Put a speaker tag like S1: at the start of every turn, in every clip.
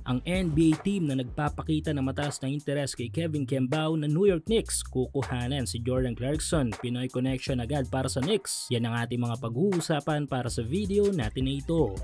S1: Ang NBA team na nagpapakita ng mataas na interes kay Kevin Kembao na New York Knicks, kukuhanan si Jordan Clarkson. Pinoy connection agad para sa Knicks. Yan ang ating mga pag-uusapan para sa video natin na ito.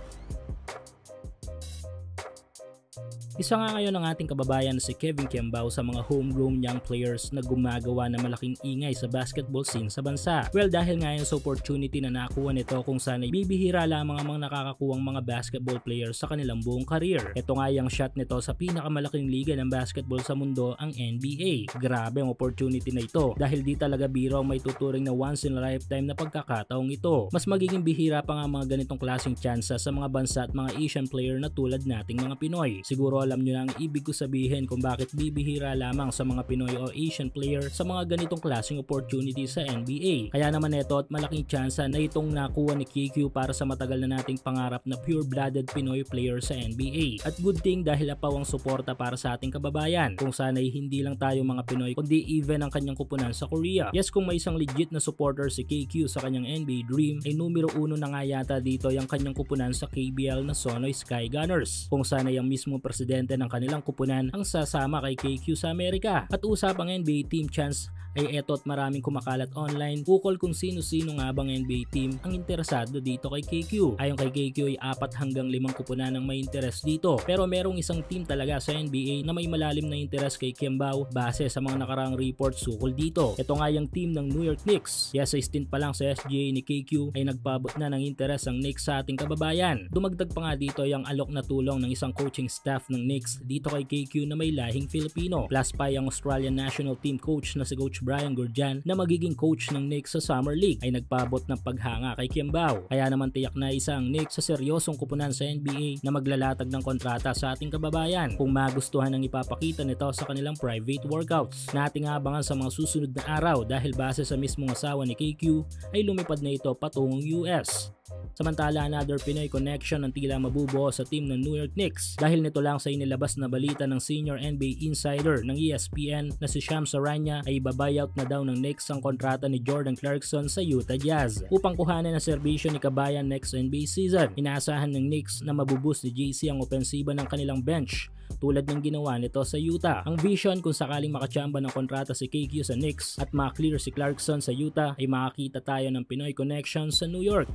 S1: Isa nga ngayon ang ating kababayan na si Kevin Kembao sa mga homegrown young players na gumagawa ng malaking ingay sa basketball scene sa bansa. Well, dahil nga yun sa opportunity na nakuha nito kung saan bibihira lamang ang mga nakakakuwang mga basketball players sa kanilang buong career. Ito nga yung shot nito sa pinakamalaking liga ng basketball sa mundo, ang NBA. Grabe ang opportunity na ito dahil di talaga biro ang may tuturing na once in a lifetime na pagkakataong ito. Mas magiging bihira pa nga mga ganitong klaseng tsansa sa mga bansa at mga Asian player na tulad nating mga Pinoy. Siguro alam nyo na ang ibig ko sabihin kung bakit bibihira lamang sa mga Pinoy o Asian player sa mga ganitong klaseng opportunity sa NBA. Kaya naman ito at malaking tsansa na itong nakuha ni KQ para sa matagal na nating pangarap na pure-blooded Pinoy player sa NBA. At good thing dahil apaw ang suporta para sa ating kababayan. Kung sana'y hindi lang tayo mga Pinoy kundi even ang kanyang kupunan sa Korea. Yes, kung may isang legit na supporter si KQ sa kanyang NBA dream ay numero 1 na nga yata dito yung kanyang kupunan sa KBL na Sonoy Sky Gunners. Kung sana'y ang mismo presidente ng kanilang kupunan ang sasama kay KQ sa Amerika. At usapang NBA team chance ay eto at maraming kumakalat online ukol kung sino-sino nga bang NBA team ang interesado dito kay KQ. Ayon kay KQ ay 4 hanggang 5 kupunan ang may interest dito. Pero merong isang team talaga sa NBA na may malalim na interest kay Kembao base sa mga nakaraang reports ukol dito. Ito nga yung team ng New York Knicks. Yes, sa stint pa lang sa SGA ni KQ ay nagpabot na ng interest ang Knicks sa ating kababayan. Dumagdag pa nga dito yung alok na tulong ng isang coaching staff ng Knicks dito kay KQ na may lahing Filipino. Plus pa yung Australian national team coach na si Coach Brian Gurjan na magiging coach ng Knicks sa Summer League ay nagpabot ng paghanga kay Kembao. Kaya naman tiyak na isa ang Knicks sa seryosong kupunan sa NBA na maglalatag ng kontrata sa ating kababayan kung magustuhan ang ipapakita nito sa kanilang private workouts. Nating abangan sa mga susunod na araw dahil base sa mismong asawa ni KQ ay lumipad na ito patungong US. Samantala, another Pinoy connection ang tila mabubuo sa team ng New York Knicks dahil nito lang sa inilabas na balita ng senior NBA insider ng ESPN na si Shams Charania ay ibabuyout na daw ng Knicks ang kontrata ni Jordan Clarkson sa Utah Jazz upang kuhanan ang serbisyo ni Kabayan next NBA season. Inaasahan ng Knicks na mabuboost ni JC ang opensiba ng kanilang bench tulad ng ginawa nito sa Utah. Ang vision kung sakaling makachamba ng kontrata si KQ sa Knicks at maklear si Clarkson sa Utah ay makakita tayo ng Pinoy connection sa New York.